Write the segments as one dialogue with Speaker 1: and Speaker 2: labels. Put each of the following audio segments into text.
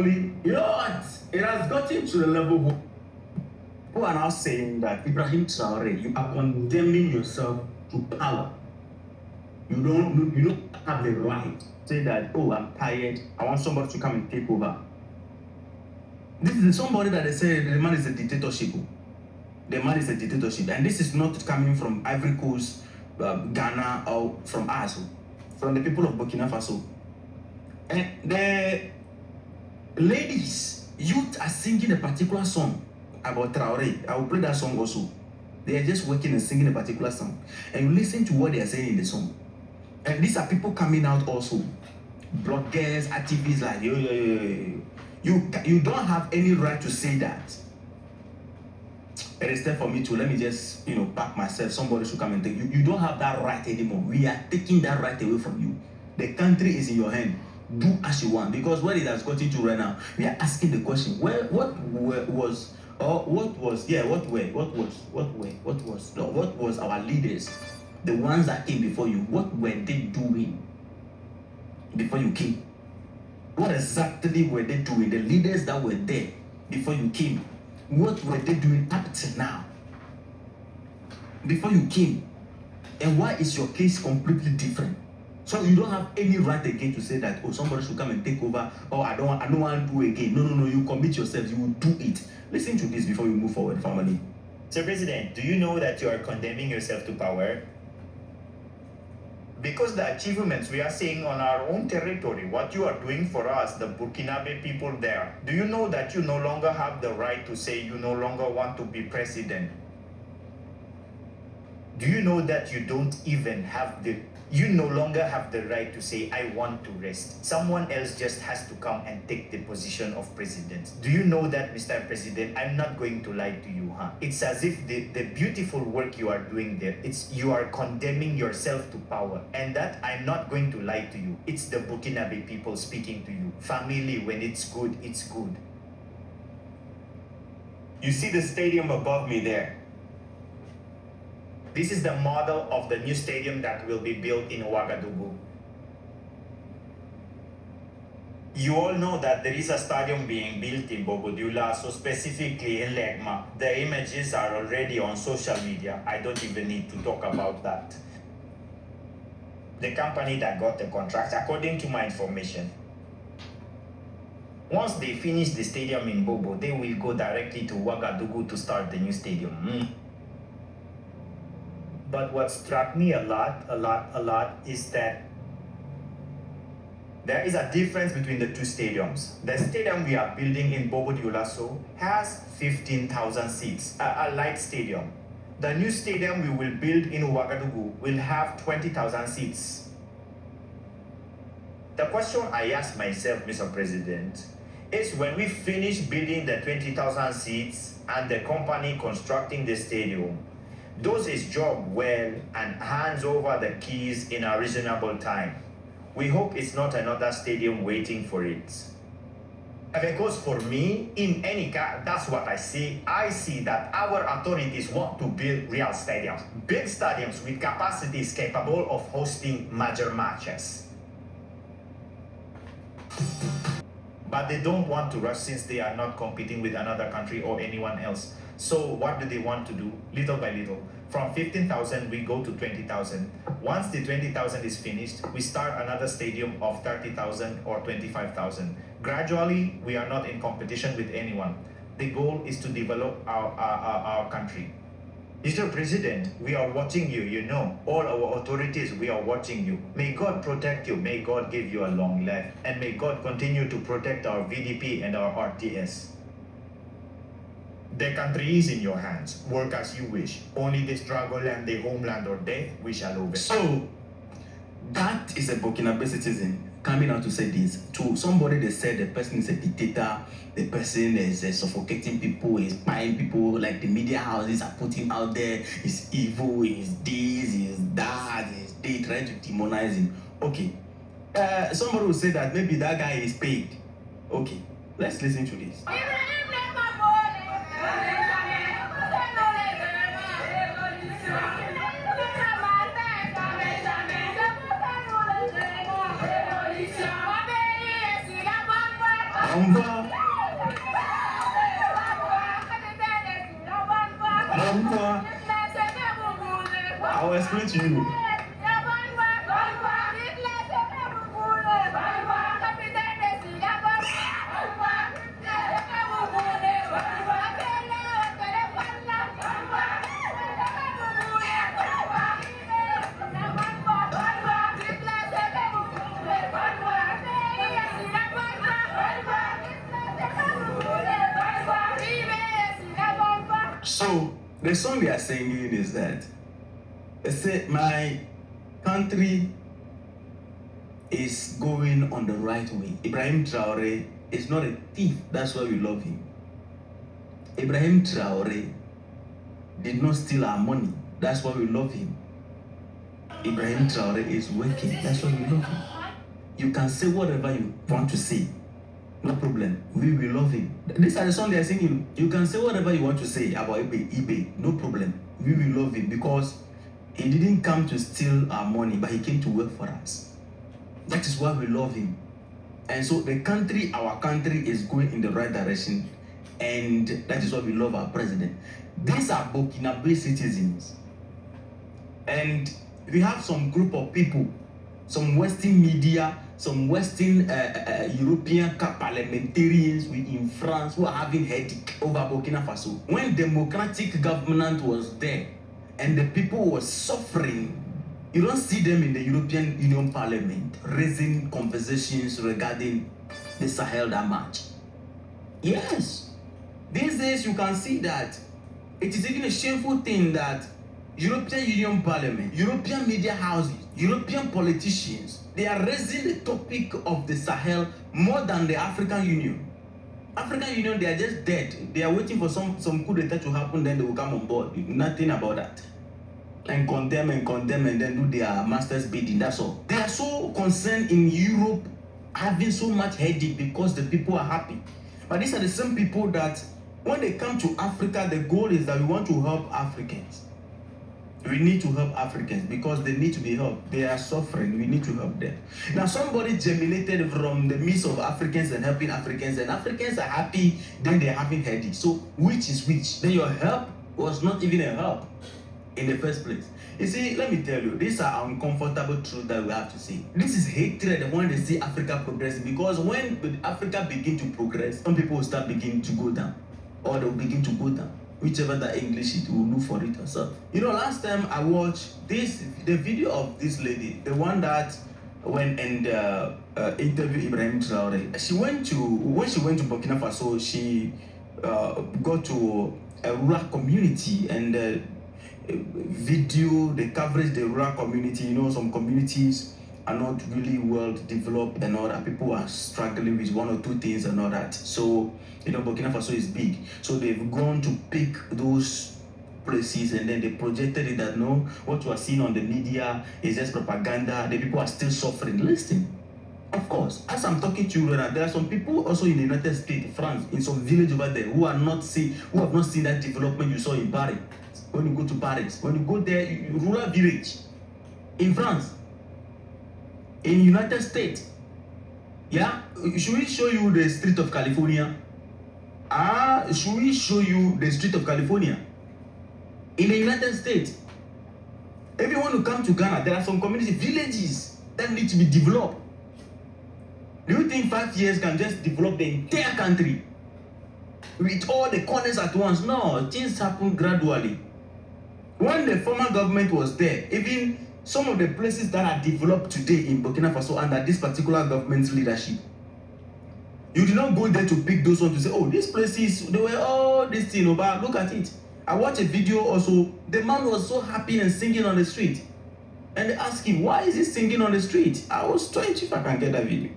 Speaker 1: family, you know what? It has gotten to the level where people are now saying that Ibrahim Traoré, you are condemning yourself to power. You don't have the right to say that, oh, I'm tired, I want somebody to come and take over. This is somebody that they say the man is a dictatorship. The man is a dictatorship. And this is not coming from Ivory Coast, Ghana, or from us, from the people of Burkina Faso. And the ladies, youth are singing a particular song about Traoré. I will play that song also. They are just working and singing a particular song. And you listen to what they are saying in the song. And these are people coming out also. Bloggers, activists like, you don't have any right to say that. It is time for me to, let me just, back myself. Somebody should come and take you. You don't have that right anymore. We are taking that right away from you. The country is in your hand. Do as you want. Because what it has got into right now, we are asking the question, what was our leaders, the ones that came before you, what were they doing before you came? What exactly were they doing? The leaders that were there before you came, what were they doing up to now before you came? And why is your case completely different? So you don't have any right again to say that, oh, somebody should come and take over, or I don't want to do it again. No, you commit yourself, you will do it. Listen to this before you move forward, family.
Speaker 2: Sir President, do you know that you are condemning yourself to power? Because the achievements we are seeing on our own territory, what you are doing for us, the Burkinabe people there, do you know that you no longer have the right to say you no longer want to be president? Do you know that you no longer have the right to say, I want to rest? Someone else just has to come and take the position of president. Do you know that, Mr. President? I'm not going to lie to you, huh? It's as if the beautiful work you are doing there, you are condemning yourself to power. And that, I'm not going to lie to you. It's the Burkinabe people speaking to you. Family, when it's good, it's good. You see the stadium above me there? This is the model of the new stadium that will be built in Ouagadougou. You all know that there is a stadium being built in Bogodula, so specifically in Legma. The images are already on social media. I don't even need to talk about that. The company that got the contract, according to my information, once they finish the stadium in Bobo, they will go directly to Ouagadougou to start the new stadium. But what struck me a lot is that there is a difference between the two stadiums. The stadium we are building in Bobo Dioulasso has 15,000 seats, a light stadium. The new stadium we will build in Ouagadougou will have 20,000 seats. The question I ask myself, Mr. President, is when we finish building the 20,000 seats and the company constructing the stadium does its job well and hands over the keys in a reasonable time, we hope it's not another stadium waiting for it. Because for me, in any case, that's what I see. I see that our authorities want to build real stadiums, big stadiums with capacities capable of hosting major matches. But they don't want to rush since they are not competing with another country or anyone else. So what do they want to do? Little by little. From 15,000, we go to 20,000. Once the 20,000 is finished, we start another stadium of 30,000 or 25,000. Gradually, we are not in competition with anyone. The goal is to develop our country. Mr. President, we are watching you, you know. All our authorities, we are watching you. May God protect you. May God give you a long life. And may God continue to protect our VDP and our RTS. The country is in your hands. Work as you wish. Only the struggle and the homeland or death we shall obey.
Speaker 1: So, that is a Burkinabe citizen coming out to say this to somebody. They said the person is a dictator, the person is suffocating people, is buying people, like the media houses are putting out there, is evil, is this, is that, is they trying to demonize him. Okay, somebody will say that maybe that guy is paid. Okay, let's listen to this. Envoie. I will explain to you. So the song they are singing is that they say my country is going on the right way. Ibrahim Traoré is not a thief, that's why we love him. Ibrahim Traoré did not steal our money, that's why we love him. Ibrahim Traoré is working, that's why we love him. You can say whatever you want to say, no problem. We will love him. These are the songs they are singing. You can say whatever you want to say about eBay, no problem. We will love him because he didn't come to steal our money, but he came to work for us. That is why we love him. And so the country, our country is going in the right direction, and that is why we love our president. These are Burkina Faso citizens. And we have some group of people, some Western media, some Western European parliamentarians in France who are having headache over Burkina Faso. When democratic government was there and the people were suffering, you don't see them in the European Union Parliament raising conversations regarding the Sahel that much. Yes, these days you can see that it is even a shameful thing that European Union Parliament, European media houses, European politicians, they are raising the topic of the Sahel more than the African Union. African Union, they are just dead. They are waiting for some coup d'etat to happen, then they will come on board. Nothing about that. And condemn, and then do their master's bidding. That's all. They are so concerned in Europe having so much headache because the people are happy. But these are the same people that when they come to Africa, the goal is that we want to help Africans. We need to help Africans because they need to be helped. They are suffering. We need to help them. Now, somebody germinated from the midst of Africans and helping Africans, and Africans are happy, then they're having headache. So, which is which? Then your help was not even a help in the first place. You see, let me tell you, these are uncomfortable truths that we have to say. This is hatred when they see Africa progressing, because when Africa begin to progress, some people will start beginning to go down, or they'll begin to go down. Whichever the English it will look for it herself. You know, last time I watched the video of this lady, the one that went and interviewed Ibrahim Traoré. When she went to Burkina Faso, she got to a rural community and video the coverage the rural community. You know, some communities are not really well developed and all that. People are struggling with one or two things and all that. So, you know, Burkina Faso is big. So they've gone to pick those places and then they projected it that no, what you are seeing on the media is just propaganda. The people are still suffering. Listen, of course, as I'm talking to you right now, there are some people also in the United States, France, in some village over there who have not seen that development you saw in Paris. When you go to Paris, when you go there, rural village in France, in United States. Yeah, should we show you the street of California? Should we show you the street of California? In the United States, if you want to come to Ghana, there are some community villages that need to be developed. Do you think 5 years can just develop the entire country with all the corners at once? No, things happen gradually. When the former government was there, even some of the places that are developed today in Burkina Faso under this particular government's leadership, you did not go there to pick those ones to say, oh, these places, they were all this thing, but look at it. I watched a video also, the man was so happy and singing on the street. And they asked him, why is he singing on the street? I was trying to if I can get that video.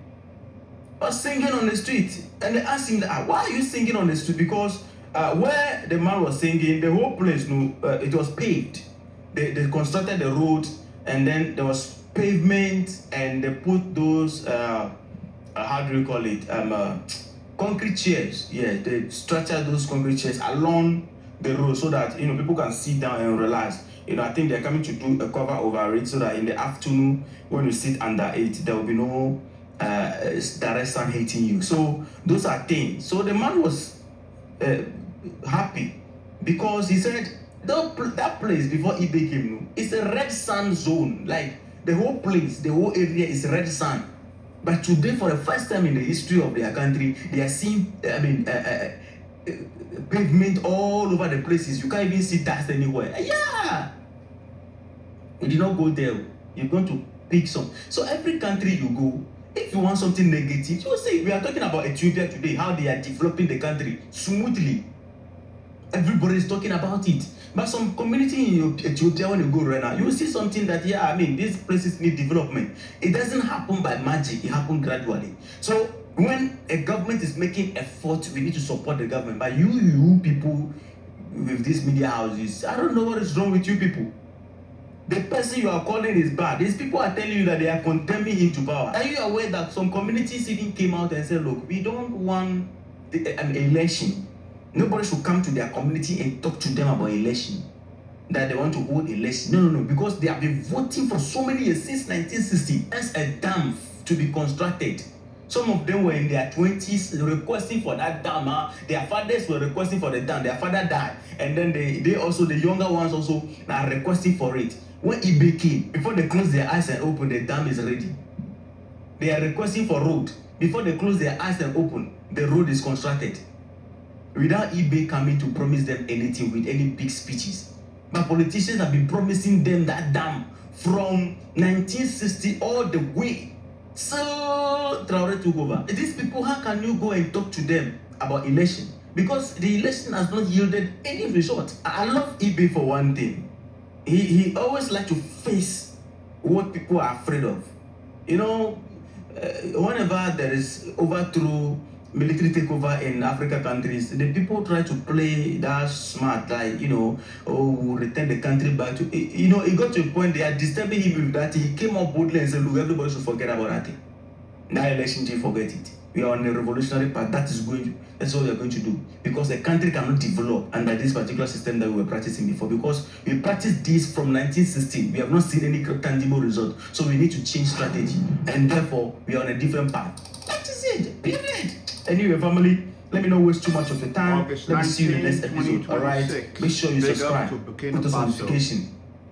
Speaker 1: I was singing on the street. And they asked him, why are you singing on the street? Because where the man was singing, the whole place, it was paved. They constructed the road, and then there was pavement, and they put those, how do you call it, concrete chairs. Yeah, they structured those concrete chairs along the road so that, you know, people can sit down and relax. You know, I think they're coming to do a cover over it so that in the afternoon, when you sit under it, there will be no direct son hating you. So those are things. So the man was happy because he said that place before Ibe came, it's a red sand zone. Like the whole place, the whole area is red sand. But today, for the first time in the history of their country, they are seeing, pavement all over the places. You can't even see dust anywhere. Yeah! You did not go there. You're going to pick some. So every country you go, if you want something negative, you will say, we are talking about Ethiopia today, how they are developing the country smoothly. Everybody is talking about it. But some community in Ethiopia, when you go right now, you will see something that, these places need development. It doesn't happen by magic. It happens gradually. So when a government is making effort, we need to support the government. But you people with these media houses, I don't know what is wrong with you people. The person you are calling is bad. These people are telling you that they are condemning him to power. Are you aware that some communities even came out and said, look, we don't want an election. Nobody should come to their community and talk to them about election. That they want to hold election. No. Because they have been voting for so many years, since 1960, as a dam to be constructed. Some of them were in their 20s requesting for that dam. Their fathers were requesting for the dam. Their father died. And then they also, the younger ones also are requesting for it. When it became, before they close their eyes and open, the dam is ready. They are requesting for road. Before they close their eyes and open, the road is constructed. Without eBay coming to promise them anything with any big speeches. But politicians have been promising them that dam from 1960 all the way. So Traoré took over. These people, how can you go and talk to them about election? Because the election has not yielded any result. I love eBay for one thing. He always like to face what people are afraid of. Whenever there is overthrow, military takeover in African countries, the people try to play that smart, like, we'll return the country back to, it got to a point they are disturbing him with that. He came up boldly and said, look, everybody should forget about that thing. That election, you forget it. We are on a revolutionary path. That's what we are going to do. Because the country cannot develop under this particular system that we were practicing before. Because we practiced this from 1916. We have not seen any tangible result. So we need to change strategy. And therefore, we are on a different path. That is it. Period. Anyway, family, let me not waste too much of your time. Let me see you in the next episode. Alright? Make sure you subscribe. Put us on notification.